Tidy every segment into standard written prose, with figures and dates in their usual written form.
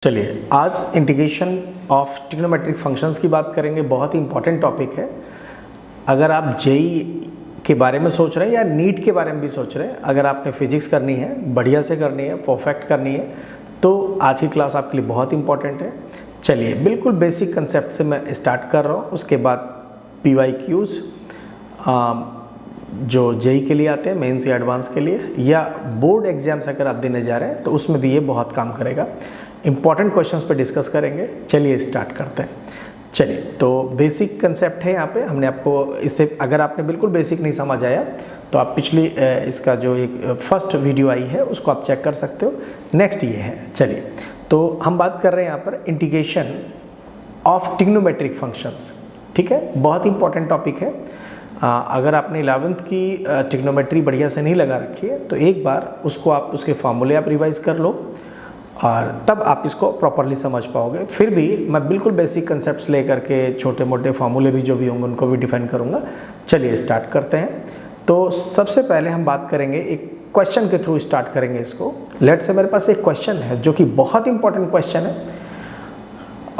चलिए आज integration of trigonometric functions की बात करेंगे। बहुत ही इंपॉर्टेंट टॉपिक है। अगर आप जेई के बारे में सोच रहे हैं या नीट के बारे में भी सोच रहे हैं, अगर आपने फिजिक्स करनी है, बढ़िया से करनी है, परफेक्ट करनी है, तो आज की क्लास आपके लिए बहुत इंपॉर्टेंट है। चलिए बिल्कुल बेसिक कंसेप्ट से मैं स्टार्ट कर रहा हूँ, उसके बाद PYQs जो जेई के लिए आते हैं, मेंस या एडवांस के लिए, या बोर्ड एग्जाम्स अगर आप देने जा रहे हैं तो उसमें भी ये बहुत काम करेगा। इंपॉर्टेंट क्वेश्चंस पे डिस्कस करेंगे। चलिए स्टार्ट करते हैं। चलिए तो बेसिक कंसेप्ट है यहाँ पे। हमने आपको इससे, अगर आपने बिल्कुल बेसिक नहीं समझ आया तो आप पिछली इसका जो एक फर्स्ट वीडियो आई है उसको आप चेक कर सकते हो। नेक्स्ट ये है। चलिए तो हम बात कर रहे हैं यहाँ पर इंटीग्रेशन ऑफ ट्रिग्नोमेट्रिक फंक्शंस। ठीक है, बहुत इंपॉर्टेंट टॉपिक है। अगर आपने 11th की ट्रिग्नोमेट्री बढ़िया से नहीं लगा रखी है तो एक बार उसको आप, उसके फार्मूले आप रिवाइज कर लो और तब आप इसको प्रॉपरली समझ पाओगे। फिर भी मैं बिल्कुल बेसिक कंसेप्ट्स लेकर के छोटे मोटे फार्मूले भी जो भी होंगे उनको भी डिफाइन करूँगा। चलिए स्टार्ट करते हैं। तो सबसे पहले हम बात करेंगे, एक क्वेश्चन के थ्रू स्टार्ट करेंगे इसको। लेट से मेरे पास एक क्वेश्चन है जो कि बहुत इंपॉर्टेंट क्वेश्चन है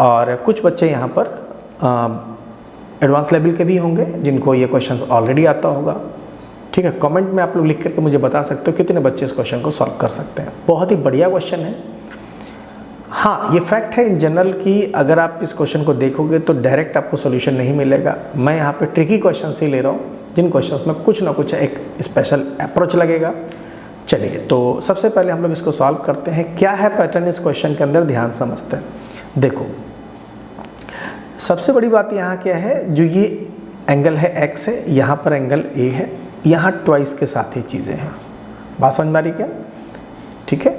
और कुछ बच्चे यहाँ पर एडवांस लेवल के भी होंगे जिनको ये क्वेश्चन ऑलरेडी आता होगा। ठीक है, कमेंट में आप लोग लिख करके मुझे बता सकते हो कितने बच्चे इस क्वेश्चन को सॉल्व कर सकते हैं। बहुत ही बढ़िया क्वेश्चन है। हाँ, ये फैक्ट है इन जनरल कि अगर आप इस क्वेश्चन को देखोगे तो डायरेक्ट आपको सॉल्यूशन नहीं मिलेगा। मैं यहाँ पे ट्रिकी क्वेश्चन ही ले रहा हूँ, जिन क्वेश्चंस में कुछ ना कुछ एक स्पेशल अप्रोच लगेगा। चलिए तो सबसे पहले हम लोग इसको सॉल्व करते हैं। क्या है पैटर्न इस क्वेश्चन के अंदर, ध्यान समझते हैं। देखो सबसे बड़ी बात यहाँ क्या है, जो ये एंगल है x है, यहाँ पर एंगल a है, यहाँ ट्वाइस के साथ ही चीज़ें हैं। बात समझ में आ रही क्या? ठीक है,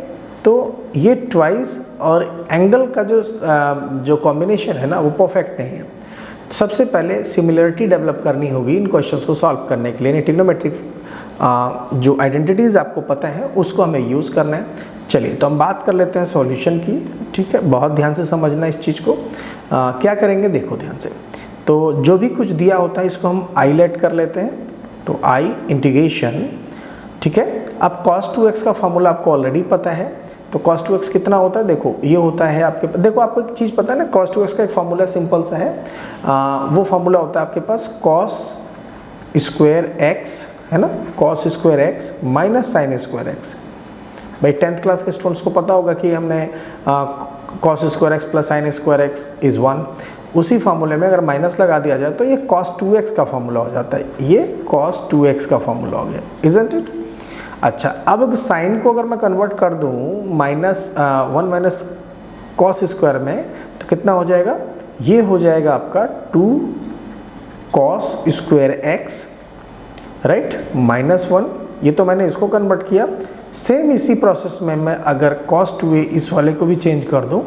तो ये ट्वाइस और एंगल का जो कॉम्बिनेशन है ना, वो परफेक्ट नहीं है। सबसे पहले सिमिलरिटी डेवलप करनी होगी इन क्वेश्चंस को सॉल्व करने के लिए। ट्रिग्नोमेट्रिक जो आइडेंटिटीज़ आपको पता है उसको हमें यूज़ करना है। चलिए तो हम बात कर लेते हैं सॉल्यूशन की। ठीक है, बहुत ध्यान से समझना इस चीज़ को। क्या करेंगे देखो ध्यान से। तो जो भी कुछ दिया होता है इसको हम आई लेट कर लेते हैं। तो आई इंटीग्रेशन, ठीक है। अब cos 2x का फॉर्मूला आपको ऑलरेडी पता है। तो cos 2x कितना होता है, देखो ये होता है आपके, देखो आपको एक चीज़ पता है ना, cos 2x का एक फार्मूला सिंपल सा है। वो फार्मूला होता है आपके पास cos स्क्वायर x, है ना, cos square x minus sine square x। भाई 10th क्लास के स्टूडेंट्स को पता होगा कि हमने cos square x plus sine square x is 1। उसी फार्मूले में अगर माइनस लगा दिया जाए तो ये cos 2x का फार्मूला हो जाता है। ये cos 2x का फार्मूला हो गया, इजंट इट। अच्छा, अब साइन को अगर मैं कन्वर्ट कर दूँ -1 माइनस cos स्क्वायर में तो कितना हो जाएगा, ये हो जाएगा आपका 2 cos स्क्वायर x, राइट, -1। ये तो मैंने इसको कन्वर्ट किया। सेम इसी प्रोसेस में मैं अगर cos 2a इस वाले को भी चेंज कर दूँ,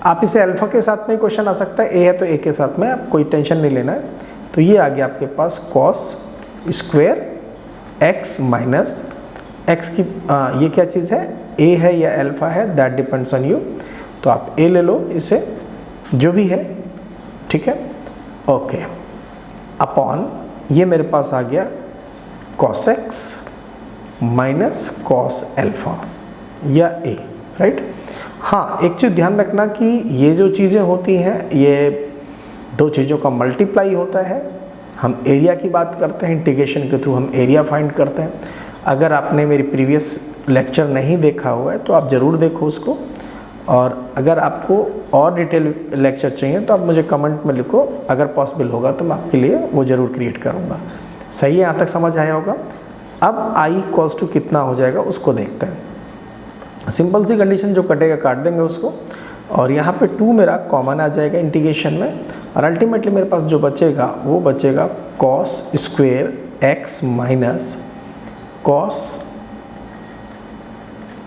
आप इसे अल्फ़ा के साथ में क्वेश्चन आ सकता है, a है तो a के साथ में, आप कोई टेंशन नहीं लेना है। तो ये आ गया आपके पास cos square x minus x की ये क्या चीज़ है, a है या अल्फ़ा है, दैट डिपेंड्स ऑन यू। तो आप a ले लो, इसे जो भी है, ठीक है, ओके, अपॉन ये मेरे पास आ गया cos x minus cos alpha या a, राइट। हाँ, एक चीज़ ध्यान रखना कि ये जो चीज़ें होती हैं ये दो चीज़ों का मल्टीप्लाई होता है। हम एरिया की बात करते हैं, इंटीग्रेशन के थ्रू हम एरिया फाइंड करते हैं। अगर आपने मेरी प्रीवियस लेक्चर नहीं देखा हुआ है तो आप ज़रूर देखो उसको, और अगर आपको और डिटेल लेक्चर चाहिए तो आप मुझे कमेंट में लिखो, अगर पॉसिबल होगा तो मैं आपके लिए वो ज़रूर क्रिएट करूँगा। सही है, यहाँ तक समझ आया होगा। अब i इक्वल्स टू कितना हो जाएगा उसको देखते हैं। सिंपल सी कंडीशन, जो कटेगा काट देंगे उसको, और यहाँ पे 2 मेरा कॉमन आ जाएगा इंटीग्रेशन में, और अल्टीमेटली मेरे पास जो बचेगा वो बचेगा cos square x minus cos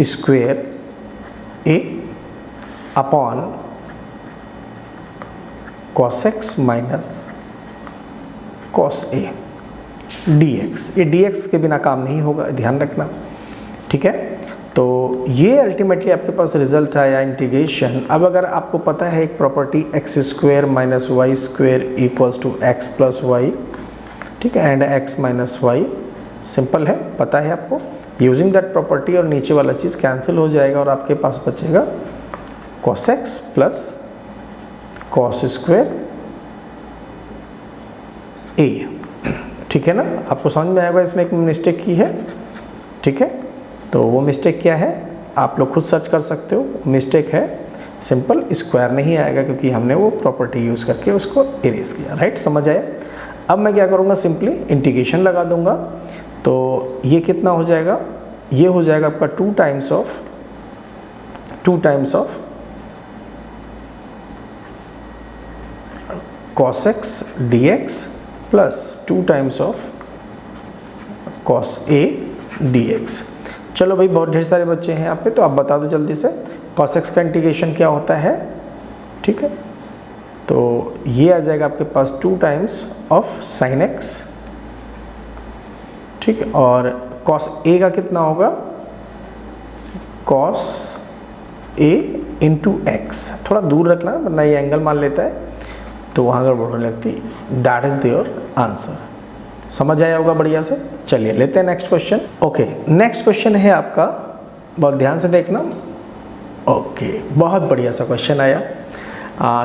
square a upon cos x minus cos a dx। ये dx के बिना काम नहीं होगा, ध्यान रखना, ठीक है। तो ये अल्टीमेटली आपके पास रिजल्ट आया इंटीग्रेशन। अब अगर आपको पता है एक property x square minus Y square equals to x plus Y, ठीक है, एंड x माइनस वाई, सिंपल है, पता है आपको। यूजिंग दैट प्रॉपर्टी और नीचे वाला चीज़ कैंसिल हो जाएगा और आपके पास बचेगा cos x plus cos square a। ठीक है ना, आपको समझ में आएगा इसमें एक मिस्टेक की है। ठीक है, तो वो मिस्टेक क्या है आप लोग खुद सर्च कर सकते हो। मिस्टेक है सिंपल, स्क्वायर नहीं आएगा क्योंकि हमने वो प्रॉपर्टी यूज़ करके उसको इरेज किया। राइट, समझ आया। अब मैं क्या करूँगा, सिंपली इंटीग्रेशन लगा दूंगा। तो ये कितना हो जाएगा, ये हो जाएगा आपका 2 times of cos x dx plus 2 times of cos a dx। चलो भाई, बहुत ढेर सारे बच्चे हैं यहाँ पे, तो आप बता दो जल्दी से cos x का इंटीग्रेशन क्या होता है। ठीक है, तो ये आ जाएगा आपके पास 2 टाइम्स ऑफ sin x। ठीक है, और cos a का कितना होगा, cos a इंटू x। थोड़ा दूर रखना वरना ये एंगल मान लेता है तो वहाँ गड़बड़ होने लगती। That is your answer. समझ आया होगा बढ़िया से। चलिए लेते हैं next question. Okay, next question है आपका, बहुत ध्यान से देखना। ओके, बहुत बढ़िया सा क्वेश्चन आया।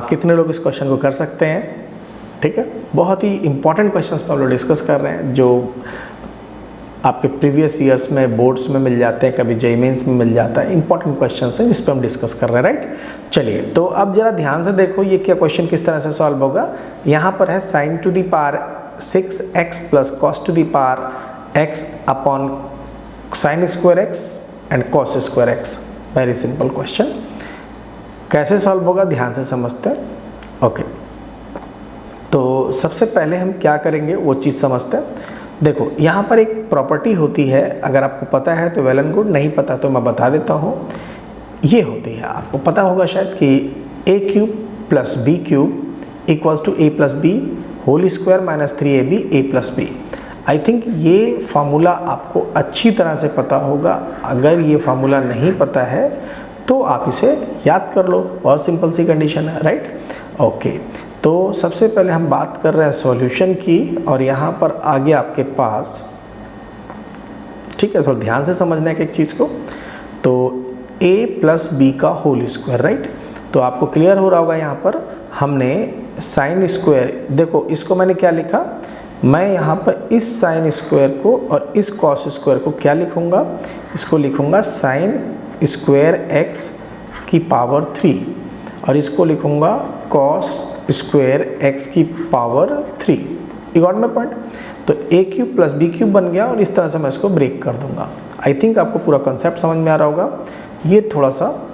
कितने लोग इस क्वेश्चन को कर सकते हैं। ठीक है, बहुत ही इंपॉर्टेंट क्वेश्चंस पर हम लोग डिस्कस कर रहे हैं, जो आपके प्रीवियस ईयर्स में बोर्ड्स में मिल जाते हैं, कभी जेईई मेंस में मिल जाता है। इंपॉर्टेंट क्वेश्चंस हैं जिस पर हम डिस्कस कर रहे हैं। राइट, चलिए तो अब जरा ध्यान से देखो ये क्या क्वेश्चन किस तरह से सॉल्व होगा। यहाँ पर है sin to the power 6x plus cos to the power x upon sin square x and cos square x। Very simple question. कैसे सॉल्व होगा ध्यान से समझते हैं। ओके, तो सबसे पहले हम क्या करेंगे वो चीज़ समझते हैं। देखो यहाँ पर एक प्रॉपर्टी होती है, अगर आपको पता है तो वेल एंड गुड, नहीं पता तो मैं बता देता हूँ। ये होती है, आपको पता होगा शायद कि a cube plus B cube equals to a plus B whole square minus 3ab a plus B. I think ये फार्मूला आपको अच्छी तरह से पता होगा। अगर ये फार्मूला नहीं पता है तो आप इसे याद कर लो, बहुत सिंपल सी कंडीशन है। राइट, ओके, तो सबसे पहले हम बात कर रहे हैं सॉल्यूशन की, और यहाँ पर आगे आपके पास, ठीक है, थोड़ा ध्यान से समझना है एक चीज़ को। तो a प्लस बी का होल स्क्वायर। राइट, तो आपको क्लियर हो रहा होगा यहाँ पर हमने साइन स्क्वायर, देखो इसको मैंने क्या लिखा, मैं यहाँ पर इस साइन स्क्वायर को और इस कॉस स्क्वायर को क्या लिखूँगा, इसको लिखूँगा साइन स्क्वायर x की पावर 3 और इसको लिखूँगा कॉस स्क्वायर x की power 3। You got my point. तो a cube plus B cube बन गया और इस तरह से मैं इसको ब्रेक कर दूंगा। आई थिंक आपको पूरा कॉन्सेप्ट समझ में आ रहा होगा। ये थोड़ा सा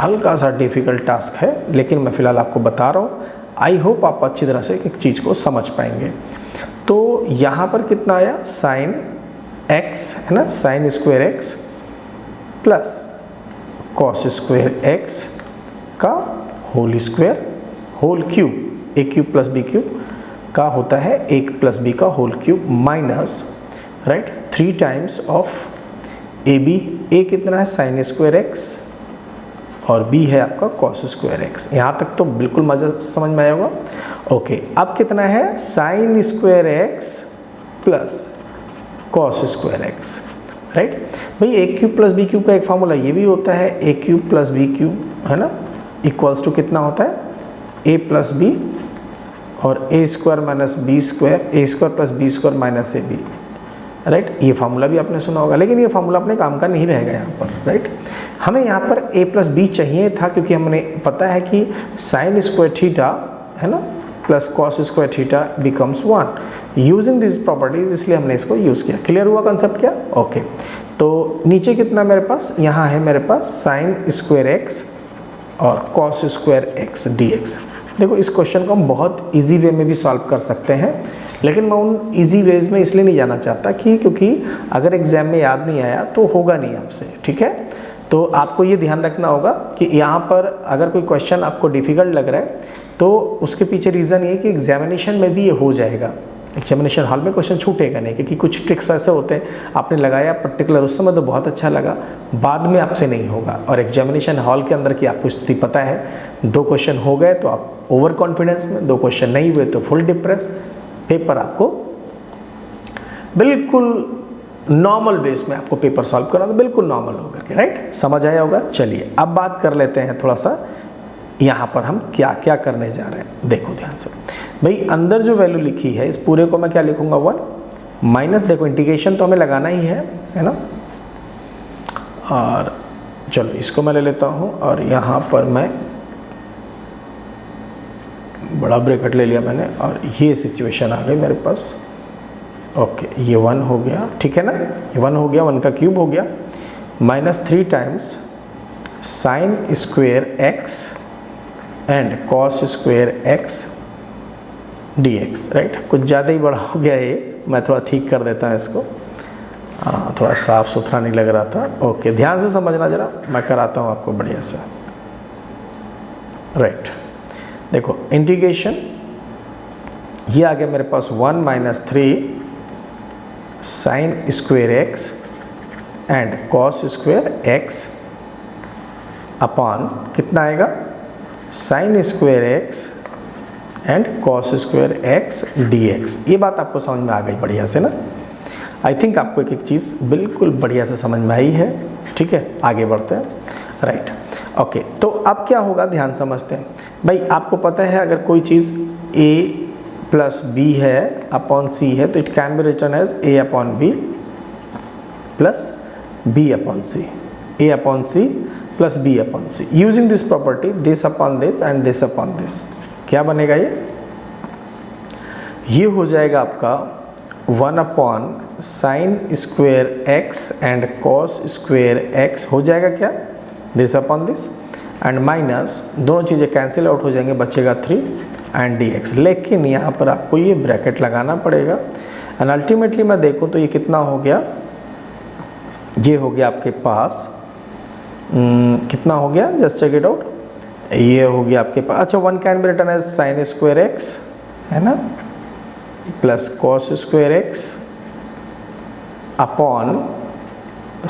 हल्का सा डिफ़िकल्ट टास्क है, लेकिन मैं फ़िलहाल आपको बता रहा हूँ। आई होप आप अच्छी तरह से एक चीज़ को समझ पाएंगे। तो यहाँ पर कितना आया, साइन x है ना, sine square x plus cos square x का whole square, whole cube, a cube plus B cube का होता है 1 प्लस बी का whole cube minus, right, 3 times of ab। a कितना है, साइन स्क्वायर x और b है आपका कॉस स्क्वायर x। यहाँ तक तो बिल्कुल मज़ा समझ में आया होगा। ओके, अब कितना है, sine square x plus cos square x। Right भाई, a cube plus B cube का एक फार्मूला ये भी होता है, a cube plus B cube है ना, इक्वल्स टू कितना होता है, a प्लस बी और a square minus B square, a square plus B square minus ab। Right, ये फार्मूला भी आपने सुना होगा, लेकिन ये फार्मूला अपने काम का नहीं रहेगा यहाँ पर। राइट, हमें यहाँ पर a प्लस बी चाहिए था, क्योंकि हमने पता है कि साइन स्क्वायर थीटा है ना plus cos square theta becomes 1 using this properties, इसलिए हमने इसको यूज़ किया। क्लियर हुआ कंसेप्ट क्या। ओके, तो नीचे कितना मेरे पास, यहाँ है मेरे पास साइन स्क्वायर x और कॉस स्क्वायर x dx। देखो इस क्वेश्चन को हम बहुत इजी वे में भी सॉल्व कर सकते हैं, लेकिन मैं उन इजी वेज में इसलिए नहीं जाना चाहता कि क्योंकि अगर एग्जाम में याद नहीं आया तो होगा नहीं आपसे। ठीक है, तो आपको ये ध्यान रखना होगा कि यहाँ पर अगर कोई क्वेश्चन आपको डिफ़िकल्ट लग रहा है तो उसके पीछे रीज़न ये कि एग्जामिनेशन में भी ये हो जाएगा, एग्जामिनेशन हॉल में क्वेश्चन छूटेगा नहीं, क्योंकि कुछ ट्रिक्स ऐसे होते हैं आपने लगाया पर्टिकुलर उस समय तो बहुत अच्छा लगा, बाद में आपसे नहीं होगा। और एग्जामिनेशन हॉल के अंदर की आपको स्थिति पता है, 2 क्वेश्चन हो गए तो आप ओवर कॉन्फिडेंस में, 2 क्वेश्चन नहीं हुए तो फुल डिप्रेस। पेपर आपको बिल्कुल नॉर्मल बेस में आपको पेपर सॉल्व करना, तो बिल्कुल नॉर्मल होकर के। राइट, समझ आया होगा। चलिए अब बात कर लेते हैं थोड़ा सा यहाँ पर हम क्या क्या करने जा रहे हैं, देखो ध्यान से भाई। अंदर जो वैल्यू लिखी है इस पूरे को मैं क्या लिखूंगा 1 माइनस, देखो इंटीग्रेशन तो हमें लगाना ही है ना। और चलो इसको मैं ले लेता हूँ और यहाँ पर मैं बड़ा ब्रैकेट ले लिया मैंने और ये सिचुएशन आ गई मेरे पास। ओके ये 1 हो गया, ठीक है ना, ये 1 हो गया, 1 का क्यूब हो गया, minus 3 times sign square x and cos square x D x, right. कुछ ज़्यादा ही बड़ा हो गया ये, मैं थोड़ा ठीक कर देता हूँ इसको, थोड़ा साफ सुथरा नहीं लग रहा था। ओके ध्यान से समझना ज़रा, मैं कराता हूँ आपको बढ़िया से, राइट। देखो इंटीग्रेशन ये आ गया मेरे पास 1 minus 3 sign square x and cos square x upon कितना आएगा, sign square x and cos square x D x. ये बात आपको समझ में आ गई बढ़िया से ना। आई थिंक आपको एक एक चीज़ बिल्कुल बढ़िया से समझ में आई है, ठीक है। आगे बढ़ते हैं, राइट। ओके तो अब क्या होगा, ध्यान समझते हैं भाई। आपको पता है अगर कोई चीज़ a प्लस बी है अपॉन सी है तो it can be written as a upon B plus b upon C, a upon C plus b upon C. Using this property this upon this and this upon this, क्या बनेगा ये हो जाएगा आपका 1 upon sine square x and cos square x हो जाएगा क्या, this upon this, and minus दोनों चीज़ें कैंसिल आउट हो जाएंगे, बचेगा 3 एंड डी एक्स। लेकिन यहाँ पर आपको ये ब्रैकेट लगाना पड़ेगा एंड अल्टीमेटली मैं देखूँ तो ये कितना हो गया, ये हो गया आपके पास कितना हो गया, जस्ट चेक इट आउट, ये हो गया आपके पास, अच्छा 1 can be written as sine square x है ना plus cos square x upon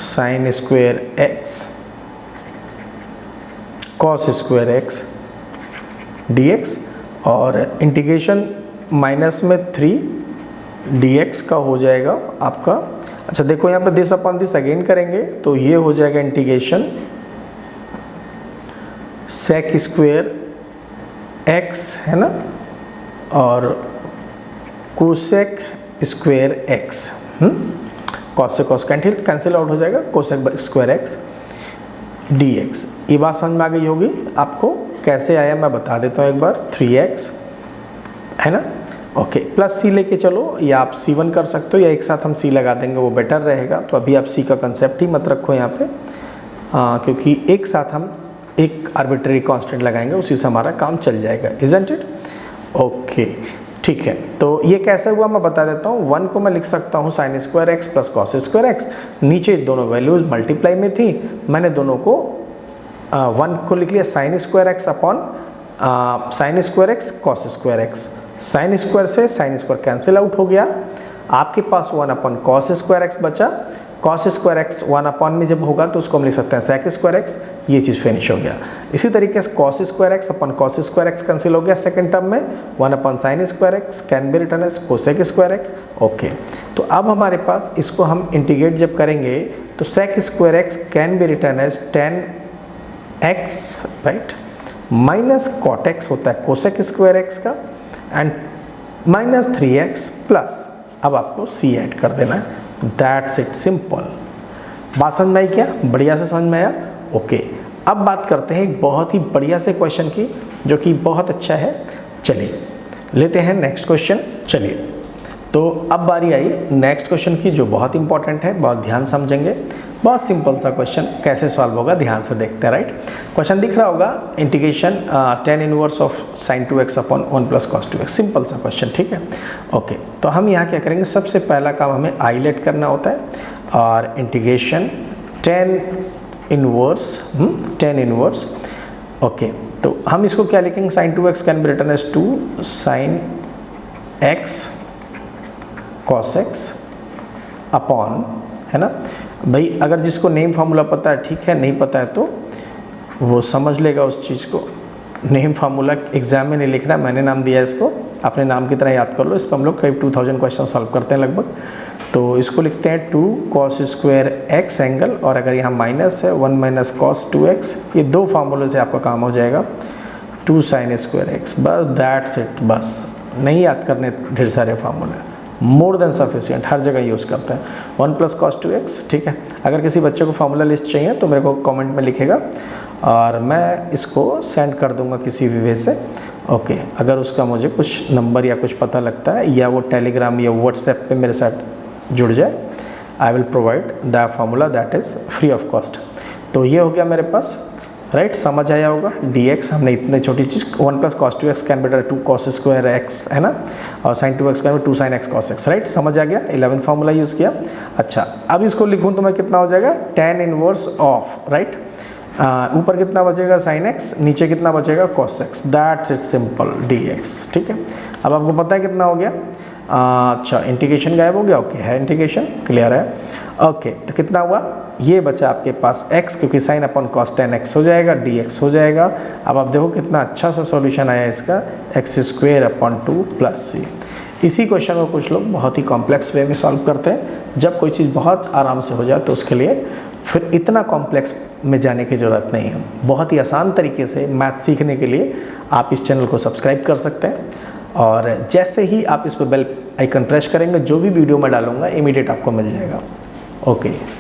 sine square x cos square x D x, और इंटीग्रेशन माइनस में 3 डी एक्स का हो जाएगा आपका। अच्छा देखो यहाँ पे दिस अपॉन दिस अगेन करेंगे तो ये हो जाएगा इंटीग्रेशन सेक स्क्वेयर एक्स है ना और कोसेक स्क्वेयर एक्स, कॉस से कॉस कैंसिल आउट हो जाएगा, cosec square x D x. ये बात समझ में आ गई होगी आपको, कैसे आया मैं बता देता हूँ एक बार, 3x है ना। ओके प्लस c लेके चलो, या आप c1 कर सकते हो या एक साथ हम c लगा देंगे वो बेटर रहेगा। तो अभी आप c का कंसेप्ट ही मत रखो यहाँ पे, क्योंकि एक साथ हम एक आर्बिट्रेरी कांस्टेंट लगाएंगे, उसी से हमारा काम चल जाएगा, इजंट इट। ओके ठीक है, तो ये कैसे हुआ मैं बता देता हूँ। 1 को मैं लिख सकता हूँ sign square x plus cos square x, नीचे दोनों वैल्यूज मल्टीप्लाई में थी, मैंने दोनों को 1 को लिख लिया sign square x upon sine square x cos square x. Sine square से साइन स्क्वायर कैंसिल आउट हो गया, आपके पास 1 अपॉन कॉस स्क्वायर एक्स बचा। कॉस स्क्वायर एक्स 1 अपॉन में जब होगा तो उसको हम लिख सकते हैं सेक स्क्वायर एक्स, ये चीज़ फिनिश हो गया। इसी तरीके से cos square x upon cos square x cancel हो गया सेकंड टर्म में, 1 upon sine square x can be written as cosec square x. Okay तो अब हमारे पास इसको हम इंटीग्रेट जब करेंगे तो sec square x can be written as 10x right minus cot x होता है कोसेक स्क्वायर एक्स का, एंड माइनस 3x प्लस, अब आपको c ऐड कर देना है, दैट्स इट सिंपल। बात समझ में आई क्या, बढ़िया से समझ में आया। ओके अब बात करते हैं एक बहुत ही बढ़िया से क्वेश्चन की जो कि बहुत अच्छा है। चलिए लेते हैं नेक्स्ट क्वेश्चन। चलिए तो अब बारी आई नेक्स्ट क्वेश्चन की जो बहुत इंपॉर्टेंट है, बहुत ध्यान समझेंगे। बहुत सिंपल सा क्वेश्चन, कैसे सॉल्व होगा ध्यान से देखते हैं। राइट क्वेश्चन दिख रहा होगा, integration tan inverse of sin 2x upon 1 plus cos 2x, simple सा क्वेश्चन, ठीक है। ओके तो हम यहाँ क्या करेंगे, सबसे पहला काम हमें आइलेट करना होता है, और इंटीग्रेशन tan इनवर्स। ओके तो हम इसको क्या लिखेंगे, sin 2x can be written as 2 sin x cos x upon, है ना भाई। अगर जिसको नेम फार्मूला पता है ठीक है, नहीं पता है तो वो समझ लेगा उस चीज़ को। नेम फार्मूला एग्जाम में नहीं लिखना, मैंने नाम दिया है इसको, अपने नाम की तरह याद कर लो। इस पर हम लोग करीब 2000 क्वेश्चन सॉल्व करते हैं लगभग। तो इसको लिखते हैं 2 cos स्क्वायर x एंगल, और अगर यहाँ माइनस है 1 माइनस कॉस 2x, ये दो फार्मूले से आपका काम हो जाएगा। 2 sin स्क्वायर एक्स, बस दैट्स इट। बस नहीं याद करने ढेर सारे फार्मूले, मोर देन सफिशिएंट, हर जगह यूज़ करते हैं। 1 + cos 2x, ठीक है। अगर किसी बच्चे को फार्मूला लिस्ट चाहिए तो मेरे को कमेंट में लिखेगा और मैं इसको सेंड कर दूंगा किसी भी वे से। ओके, अगर उसका मुझे कुछ नंबर या कुछ पता लगता है या वो टेलीग्राम या व्हाट्सएप पे मेरे साथ जुड़ जाए, I will provide the formula that is free of cost. तो ये हो गया मेरे पास, राइट, समझ आया होगा। dx हमने इतने छोटी चीज़ 1 + cos 2x can B 2 cos square x, है ना, और sin 2x can B 2 sin x cos x, right, समझ आ गया। 11th फार्मूला यूज़ किया। अच्छा, अब इसको लिखूँ तो मैं कितना हो जाएगा, tan इनवर्स ऑफ, राइट, ऊपर कितना बचेगा sin x, नीचे कितना बचेगा cos x, that's it simple dx, ठीक है। अब आपको पता है कितना हो गया। अच्छा, इंटीग्रेशन गायब हो गया, ओके, है इंटीग्रेशन, क्लियर है। ओके, तो कितना हुआ, ये बचा आपके पास x, क्योंकि sin upon cos tan x हो जाएगा, dx हो जाएगा। अब आप देखो कितना अच्छा सा सॉल्यूशन आया इसका, x²/2 + c। इसी क्वेश्चन को कुछ लोग बहुत ही कॉम्प्लेक्स वे में सॉल्व करते हैं। जब कोई चीज़ बहुत आराम से हो जाए तो उसके लिए फिर इतना कॉम्प्लेक्स में जाने की ज़रूरत नहीं है। बहुत ही आसान तरीके से मैथ सीखने के लिए आप इस चैनल को सब्सक्राइब कर सकते हैं, और जैसे ही आप इस पर बेल आइकन प्रेस करेंगे, जो भी वीडियो मैं डालूंगा इमीडिएट आपको मिल जाएगा। ओके।